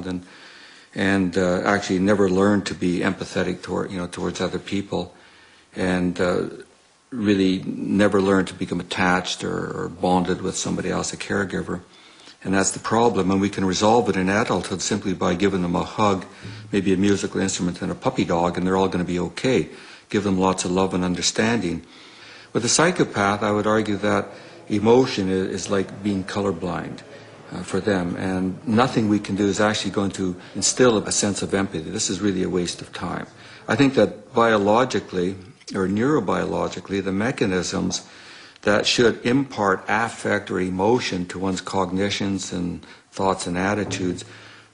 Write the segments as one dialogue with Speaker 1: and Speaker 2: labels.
Speaker 1: background, and actually never learned to be empathetic towards other people, and really never learned to become attached or bonded with somebody else, a caregiver. And that's the problem, and we can resolve it in adulthood simply by giving them a hug, maybe a musical instrument and a puppy dog, and they're all going to be okay. Give them lots of love and understanding. With a psychopath, I would argue that emotion is like being colorblind for them, and nothing we can do is actually going to instill a sense of empathy. This is really a waste of time. I think that biologically, or neurobiologically, the mechanisms that should impart affect or emotion to one's cognitions and thoughts and attitudes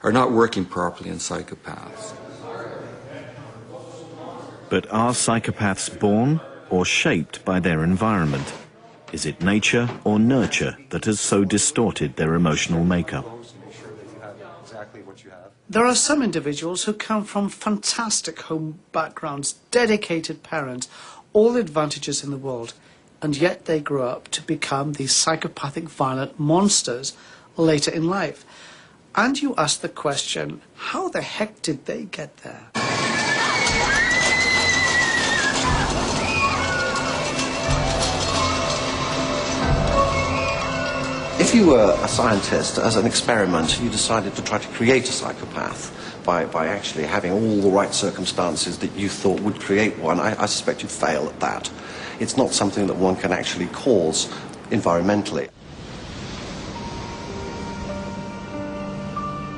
Speaker 1: are not working properly in psychopaths.
Speaker 2: But are psychopaths born or shaped by their environment? Is it nature or nurture that has so distorted their emotional makeup?
Speaker 3: There are some individuals who come from fantastic home backgrounds, dedicated parents, all the advantages in the world, and yet they grow up to become these psychopathic, violent monsters later in life. And you ask the question, how the heck did they get there?
Speaker 4: If you were a scientist, as an experiment, you decided to try to create a psychopath by actually having all the right circumstances that you thought would create one, I suspect you'd fail at that. It's not something that one can actually cause environmentally.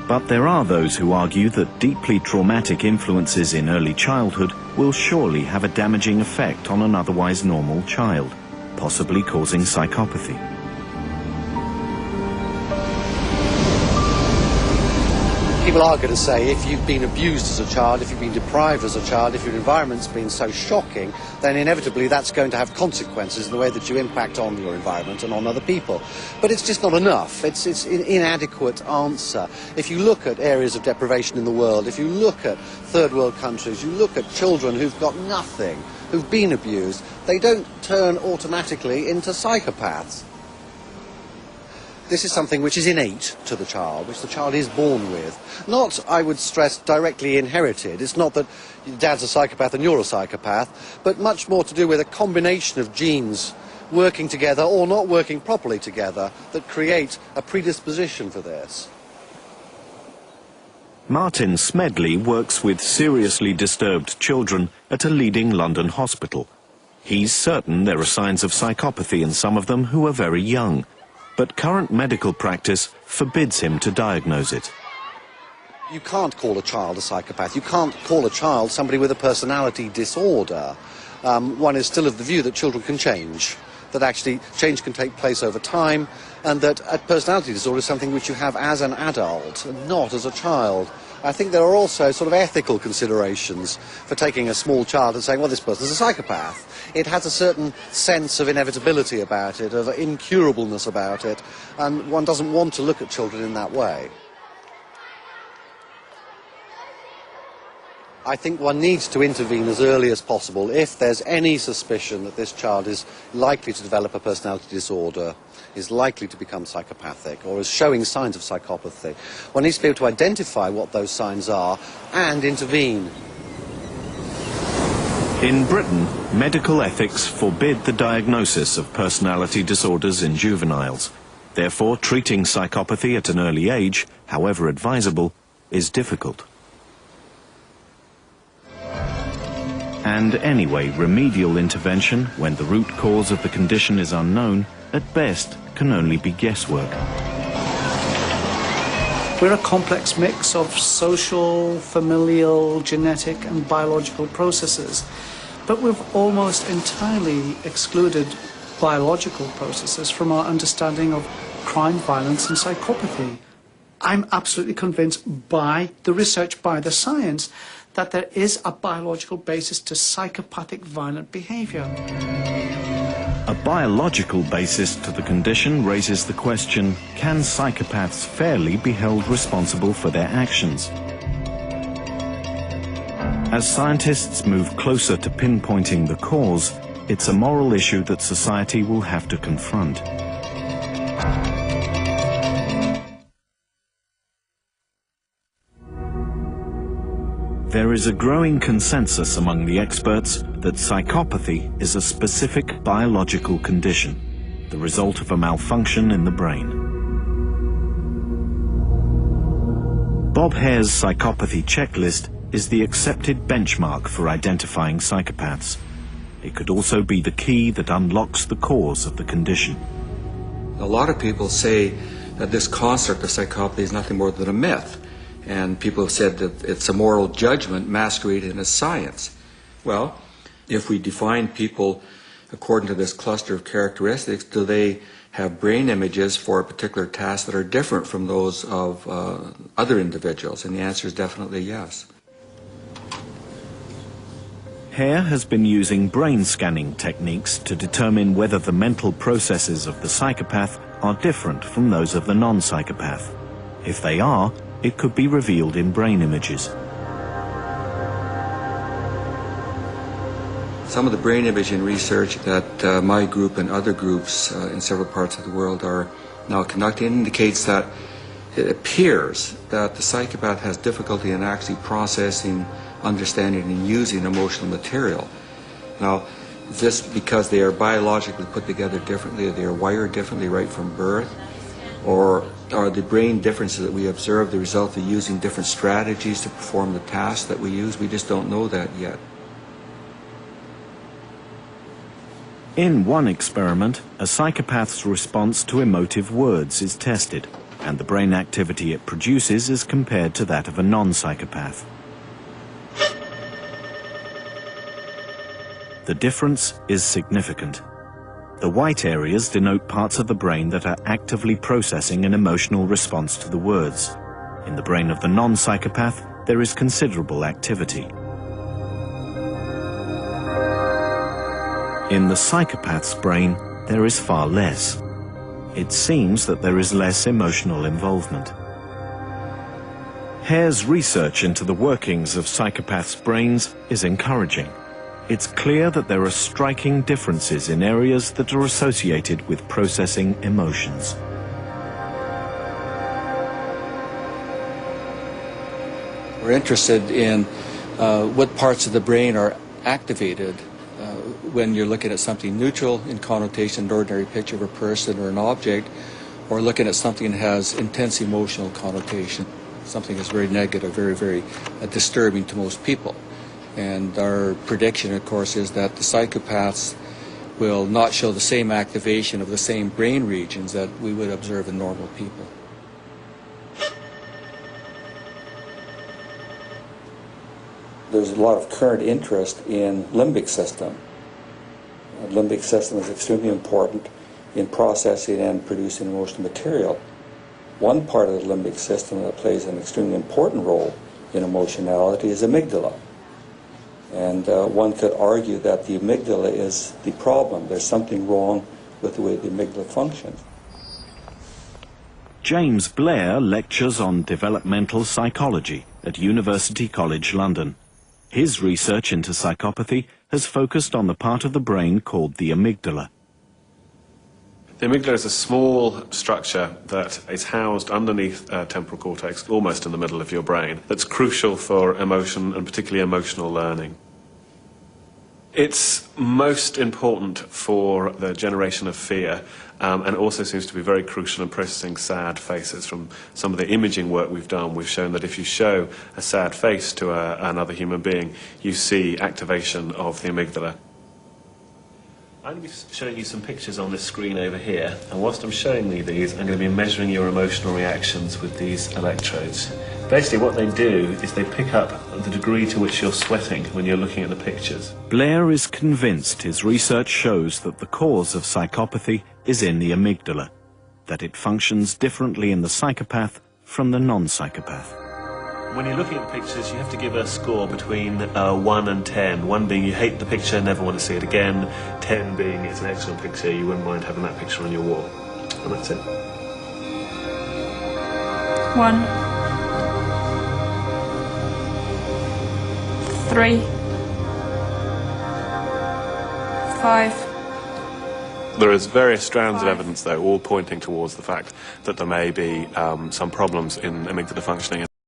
Speaker 2: But there are those who argue that deeply traumatic influences in early childhood will surely have a damaging effect on an otherwise normal child, possibly causing psychopathy.
Speaker 5: People are going to say if you've been abused as a child, if you've been deprived as a child, if your environment's been so shocking, then inevitably that's going to have consequences in the way that you impact on your environment and on other people. But it's just not enough. It's an inadequate answer. If you look at areas of deprivation in the world, if you look at third world countries, you look at children who've got nothing, who've been abused, they don't turn automatically into psychopaths. This is something which is innate to the child, which the child is born with. Not, I would stress, directly inherited. It's not that your dad's a psychopath and you're a psychopath, but much more to do with a combination of genes working together or not working properly together that create a predisposition for this.
Speaker 2: Martin Smedley works with seriously disturbed children at a leading London hospital. He's certain there are signs of psychopathy in some of them who are very young, but current medical practice forbids him to diagnose it.
Speaker 5: You can't call a child a psychopath. You can't call a child somebody with a personality disorder. One is still of the view that children can change, that actually change can take place over time, and that a personality disorder is something which you have as an adult and not as a child. I think there are also sort of ethical considerations for taking a small child and saying, well, this person's a psychopath. It has a certain sense of inevitability about it, of incurableness about it, and one doesn't want to look at children in that way. I think one needs to intervene as early as possible if there's any suspicion that this child is likely to develop a personality disorder, is likely to become psychopathic, or is showing signs of psychopathy. One needs to be able to identify what those signs are and intervene.
Speaker 2: In Britain, medical ethics forbid the diagnosis of personality disorders in juveniles. Therefore, treating psychopathy at an early age, however advisable, is difficult. And anyway, remedial intervention, when the root cause of the condition is unknown, at best can only be guesswork.
Speaker 3: We're a complex mix of social, familial, genetic and biological processes, but we've almost entirely excluded biological processes from our understanding of crime, violence and psychopathy. I'm absolutely convinced by the research, by the science, that there is a biological basis to psychopathic violent behavior.
Speaker 2: A biological basis to the condition raises the question, can psychopaths fairly be held responsible for their actions? As scientists move closer to pinpointing the cause, it's a moral issue that society will have to confront. There is a growing consensus among the experts that psychopathy is a specific biological condition, the result of a malfunction in the brain. Bob Hare's psychopathy checklist is the accepted benchmark for identifying psychopaths. It could also be the key that unlocks the cause of the condition.
Speaker 1: A lot of people say that this concept of psychopathy is nothing more than a myth. And people have said that it's a moral judgment masquerading as science. Well, if we define people according to this cluster of characteristics, do they have brain images for a particular task that are different from those of other individuals? And the answer is definitely yes.
Speaker 2: Hare has been using brain scanning techniques to determine whether the mental processes of the psychopath are different from those of the non-psychopath. If they are, it could be revealed in brain images.
Speaker 1: Some of the brain imaging research that my group and other groups in several parts of the world are now conducting indicates that it appears that the psychopath has difficulty in actually processing, understanding, and using emotional material. Now, is this because they are biologically put together differently, or they are wired differently right from birth? Or are the brain differences that we observe the result of using different strategies to perform the tasks that we use? We just don't know that yet.
Speaker 2: In one experiment, a psychopath's response to emotive words is tested, and the brain activity it produces is compared to that of a non-psychopath. The difference is significant. The white areas denote parts of the brain that are actively processing an emotional response to the words. In the brain of the non-psychopath, there is considerable activity. In the psychopath's brain, there is far less. It seems that there is less emotional involvement. Hare's research into the workings of psychopaths' brains is encouraging. It's clear that there are striking differences in areas that are associated with processing emotions.
Speaker 1: We're interested in what parts of the brain are activated when you're looking at something neutral in connotation, an ordinary picture of a person or an object, or looking at something that has intense emotional connotation, something that's very negative, very disturbing to most people. And our prediction, of course, is that the psychopaths will not show the same activation of the same brain regions that we would observe in normal people. There's a lot of current interest in limbic system. The limbic system is extremely important in processing and producing emotional material. One part of the limbic system that plays an extremely important role in emotionality is amygdala. And one could argue that the amygdala is the problem. There's something wrong with the way the amygdala functions.
Speaker 2: James Blair lectures on developmental psychology at University College London. His research into psychopathy has focused on the part of the brain called the amygdala.
Speaker 6: The amygdala is a small structure that is housed underneath temporal cortex, almost in the middle of your brain, that's crucial for emotion and particularly emotional learning. It's most important for the generation of fear, and also seems to be very crucial in processing sad faces. From some of the imaging work we've done, we've shown that if you show a sad face to another human being, you see activation of the amygdala. I'm going to be showing you some pictures on this screen over here, and whilst I'm showing you these, I'm going to be measuring your emotional reactions with these electrodes. Basically what they do is they pick up the degree to which you're sweating when you're looking at the pictures.
Speaker 2: Blair is convinced his research shows that the cause of psychopathy is in the amygdala, that it functions differently in the psychopath from the non-psychopath.
Speaker 6: When you're looking at the pictures, you have to give a score between 1 and 10. 1 being you hate the picture, never want to see it again. 10 being it's an excellent picture, you wouldn't mind having that picture on your wall. And that's it.
Speaker 7: 1, 3, 5.
Speaker 6: There is various strands of evidence, though, all pointing towards the fact that there may be some problems in amygdala functioning.